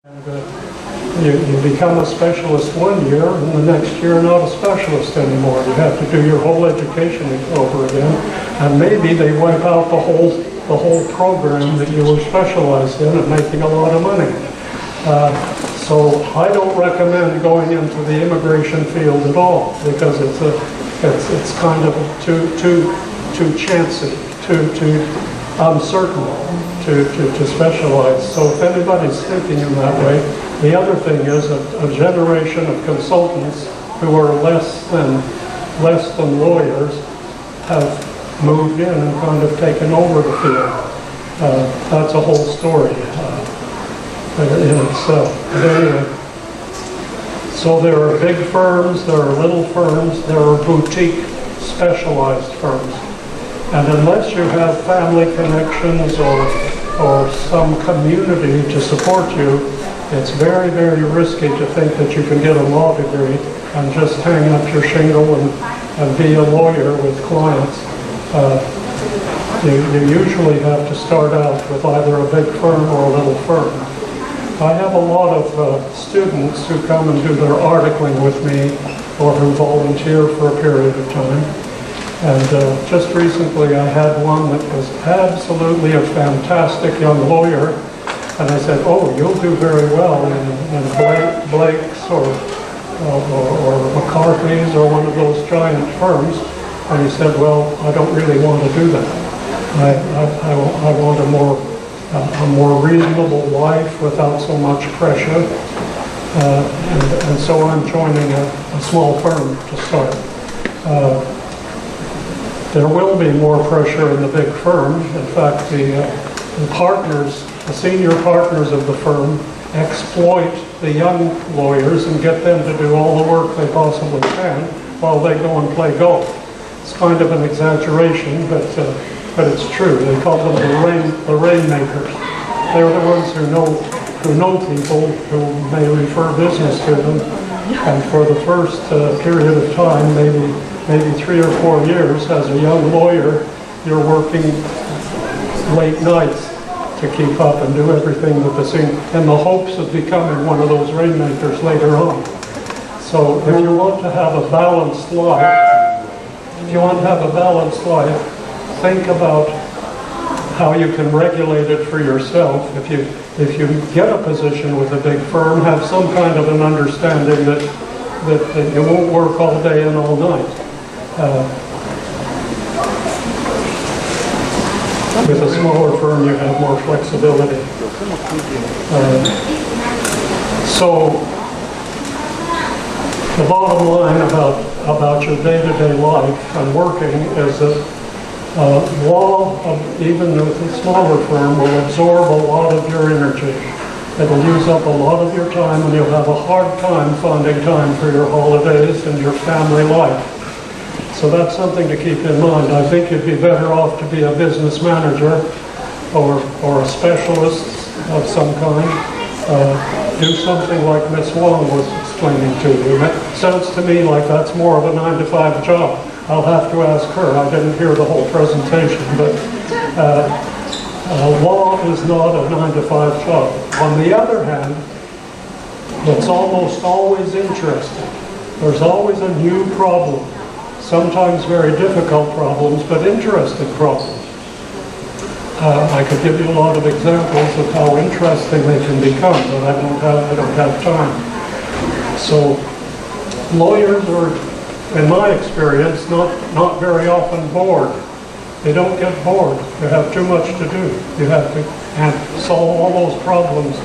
And, you become a specialist one year, and the next year you're not a specialist anymore. You have to do your whole education over again, and maybe they wipe out the whole program that you were specialized in and making a lot of money. So I don't recommend going into the immigration field at all, because it's kind of too chancy, too uncertain to specialize. So if anybody's thinking in that way, the other thing is a generation of consultants who are less than lawyers have moved in and kind of taken over the field. That's a whole story in itself. But anyway, so there are big firms, there are little firms, there are boutique specialized firms. And unless you have family connections or some community to support you, it's very, very risky to think that you can get a law degree and just hang up your shingle and be a lawyer with clients. You usually have to start out with either a big firm or a little firm. I have a lot of students who come and do their articling with me or who volunteer for a period of time. And just recently I had one that was absolutely a fantastic young lawyer. And I said, oh, you'll do very well in Blake's or McCarthy's or one of those giant firms. And he said, well, I don't really want to do that. I want a more reasonable life without so much pressure. And so I'm joining a small firm to start. There will be more pressure in the big firm. In fact, the partners, the senior partners of the firm, exploit the young lawyers and get them to do all the work they possibly can while they go and play golf. It's kind of an exaggeration, but it's true. They call them the rainmakers. They're the ones who know people who may refer business to them, and for the first period of time, maybe 3 or 4 years, as a young lawyer, you're working late nights to keep up and do everything that the senior, in the hopes of becoming one of those rainmakers later on. So if you want to have a balanced life, think about how you can regulate it for yourself. If you get a position with a big firm, have some kind of an understanding that you won't work all day and all night. With a smaller firm, you have more flexibility. So the bottom line about your day-to-day life and working is that law, even with a smaller firm, will absorb a lot of your energy. It'll use up a lot of your time, and you'll have a hard time finding time for your holidays and your family life. So that's something to keep in mind. I think you'd be better off to be a business manager or a specialist of some kind. Do something like Miss Wong was explaining to you. It sounds to me like that's more of a 9-to-5 job. I'll have to ask her. I didn't hear the whole presentation, but law is not a 9-to-5 job. On the other hand, it's almost always interesting. There's always a new problem. Sometimes very difficult problems, but interesting problems. I could give you a lot of examples of how interesting they can become, but I don't have time. So lawyers are, in my experience, not very often bored. They don't get bored. You have too much to do. You have to solve all those problems,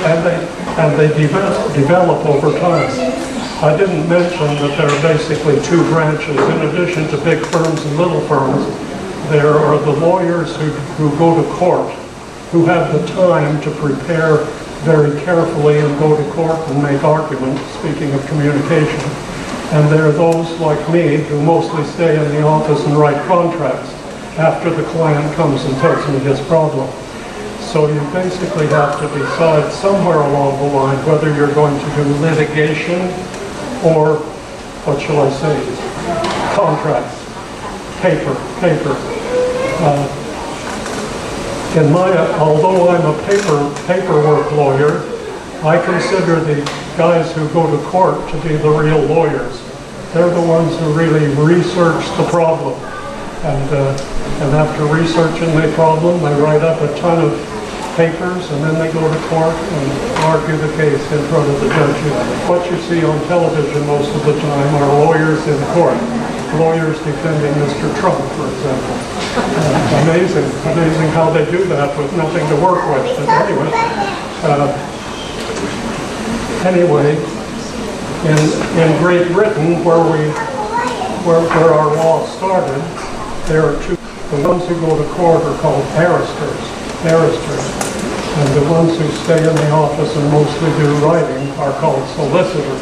and they develop over time. I didn't mention that there are basically 2 branches. In addition to big firms and little firms, there are the lawyers who go to court, who have the time to prepare very carefully and go to court and make arguments, speaking of communication. And there are those like me who mostly stay in the office and write contracts after the client comes and tells me his problem. So you basically have to decide somewhere along the line whether you're going to do litigation or, what shall I say, contracts, paper. Although I'm a paperwork lawyer, I consider the guys who go to court to be the real lawyers. They're the ones who really research the problem. And after researching the problem, they write up a ton of papers, and then they go to court and argue the case in front of the judge. What you see on television most of the time are lawyers in court. Lawyers defending Mr. Trump, for example. Amazing how they do that with nothing to work with. But anyway, in Great Britain, where our law started, there are two. The ones who go to court are called barristers, and the ones who stay in the office and mostly do writing are called solicitors.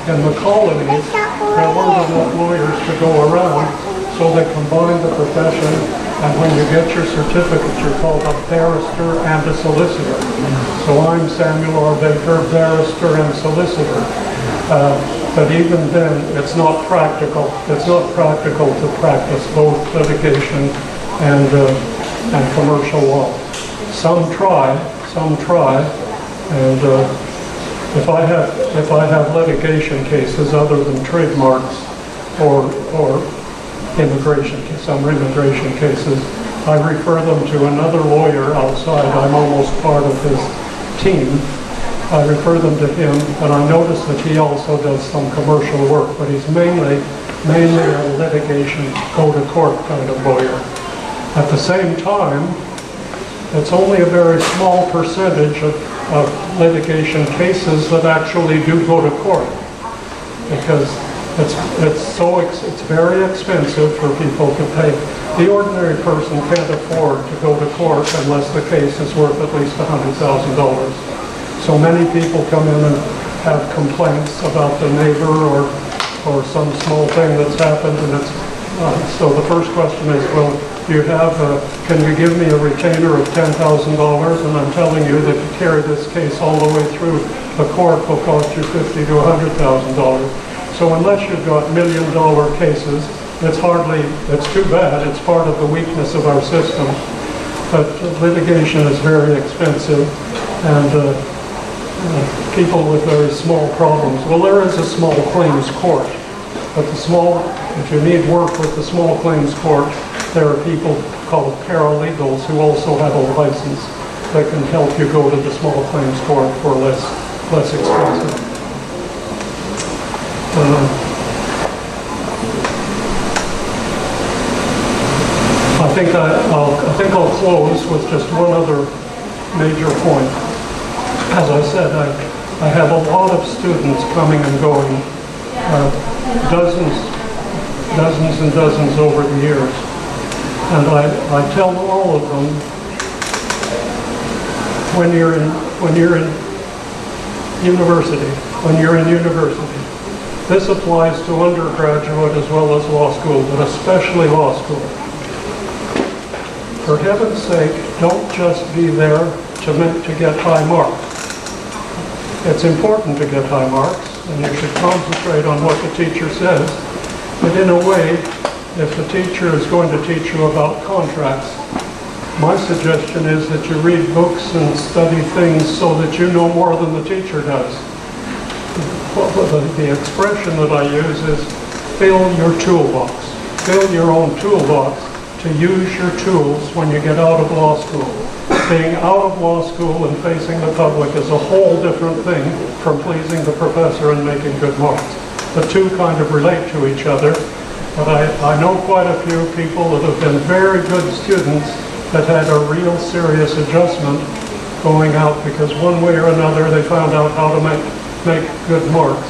In the colonies, there weren't enough lawyers to go around, so they combined the profession, and when you get your certificate, you're called a barrister and a solicitor. So I'm Samuel R. Baker, barrister and solicitor. But even then, it's not practical. It's not practical to practice both litigation and commercial law. Some try, and if I have litigation cases other than trademarks or some immigration cases, I refer them to another lawyer outside. I'm almost part of his team. I refer them to him, and I notice that he also does some commercial work, but he's mainly a litigation, go-to-court kind of lawyer. At the same time, it's only a very small percentage of litigation cases that actually do go to court, because it's very expensive for people to pay. The ordinary person can't afford to go to court unless the case is worth at least $100,000. So many people come in and have complaints about the neighbor or some small thing that's happened, and so the first question is, well, can you give me a retainer of $10,000? And I'm telling you that to carry this case all the way through the court will cost you $50,000 to $100,000. So unless you've got $1 million cases, it's too bad. It's part of the weakness of our system. But litigation is very expensive, and people with very small problems. Well, there is a small claims court, but if you need work with the small claims court, there are people called paralegals who also have a license that can help you go to the small claims court for less expensive. I think I'll close with just one other major point. As I said, I have a lot of students coming and going, dozens and dozens over the years. And I tell all of them, when you're in university, this applies to undergraduate as well as law school, but especially law school. For heaven's sake, don't just be there to get high marks. It's important to get high marks, and you should concentrate on what the teacher says. But in a way, if the teacher is going to teach you about contracts, my suggestion is that you read books and study things so that you know more than the teacher does. The expression that I use is fill your toolbox. Fill your own toolbox to use your tools when you get out of law school. Being out of law school and facing the public is a whole different thing from pleasing the professor and making good marks. The two kind of relate to each other, but I know quite a few people that have been very good students that had a real serious adjustment going out because one way or another they found out how to make good marks.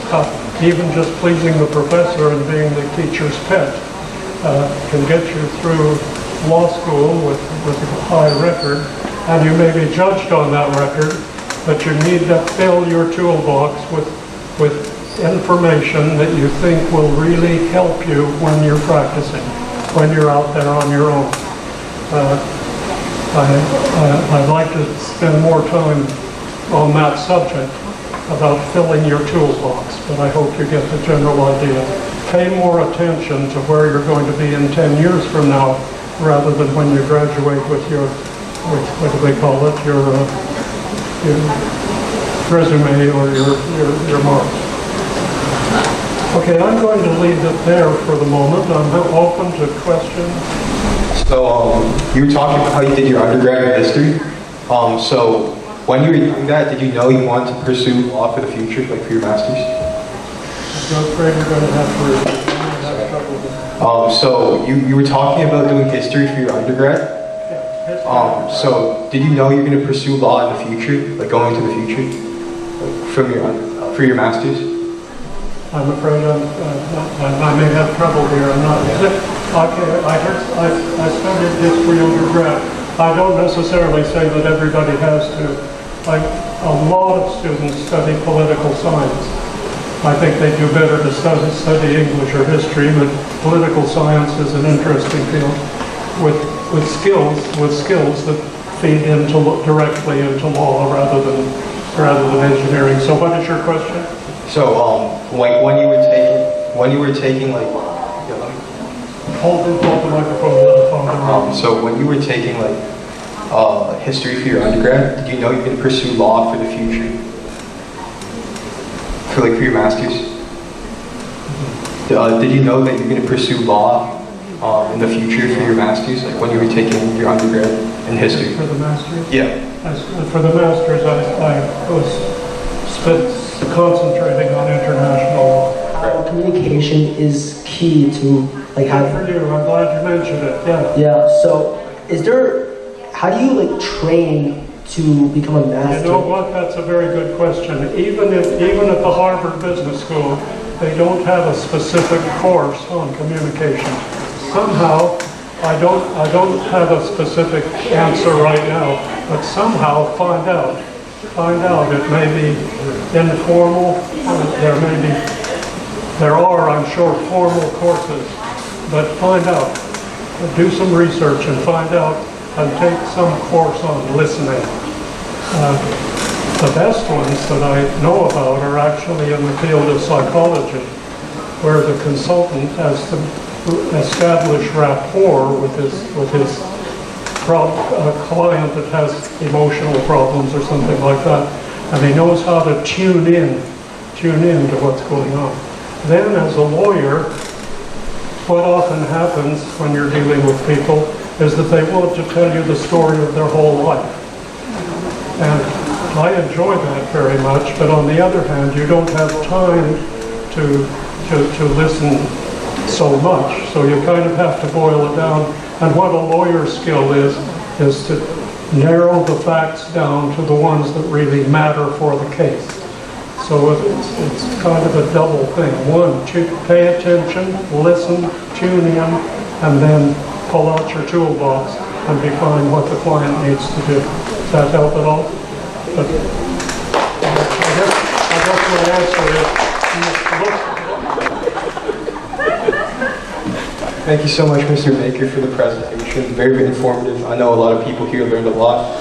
Even just pleasing the professor and being the teacher's pet can get you through law school with a high record. And you may be judged on that record, but you need to fill your toolbox with information that you think will really help you when you're practicing, when you're out there on your own. I'd like to spend more time on that subject about filling your toolbox, but I hope you get the general idea. Pay more attention to where you're going to be in 10 years from now, rather than when you graduate with your, what do they call it, resume or your marks. Okay, I'm going to leave it there for the moment. I'm open to questions. So you were talking about how you did your undergrad in history. So when you were doing that, did you know you wanted to pursue law for the future, like for your master's? I'm afraid you're going to have to repeat. I'm going to have trouble with that. So you were talking about doing history for your undergrad. Yeah, history. So did you know you're going to pursue law in the future, like going into the future, for your master's? I'm afraid I may have trouble here. I'm not. Okay, I studied history undergrad. I don't necessarily say that everybody has to. A lot of students study political science. I think they do better to study English or history, but political science is an interesting field with skills that feed directly into law rather than engineering. So, what is your question? So when you were taking like, yeah, let me. Hold the microphone to the phone. So when you were taking like history for your undergrad, did you know you could pursue law for the future? For your masters? Did you know that you're going to pursue law in the future for your masters, like when you were taking your undergrad in history? For the masters? Yeah. For the masters, I was concentrating on international law. Communication is key to like Good for you. I'm glad you mentioned it. Yeah. Yeah. So, how do you train to become a master? You know what? That's a very good question. Even at the Harvard Business School, they don't have a specific course on communication. Somehow, I don't have a specific answer right now, but somehow find out. It may be informal. There are, I'm sure, formal courses, but find out. Do some research and find out, and take some course on listening. The best ones that I know about are actually in the field of psychology, where the consultant has to establish rapport with his client that has emotional problems or something like that, and he knows how to tune in to what's going on. Then, as a lawyer, what often happens when you're dealing with people is that they want to tell you the story of their whole life. And I enjoy that very much, but on the other hand, you don't have time to listen so much, so you kind of have to boil it down. And what a lawyer's skill is to narrow the facts down to the ones that really matter for the case. So it's kind of a double thing. One, pay attention, listen, tune in, and then pull out your toolbox and define what the client needs to do. Does that help at all? But I guess my answer is, Thank you so much, Mr. Baker, for the presentation. Very, very informative. I know a lot of people here learned a lot.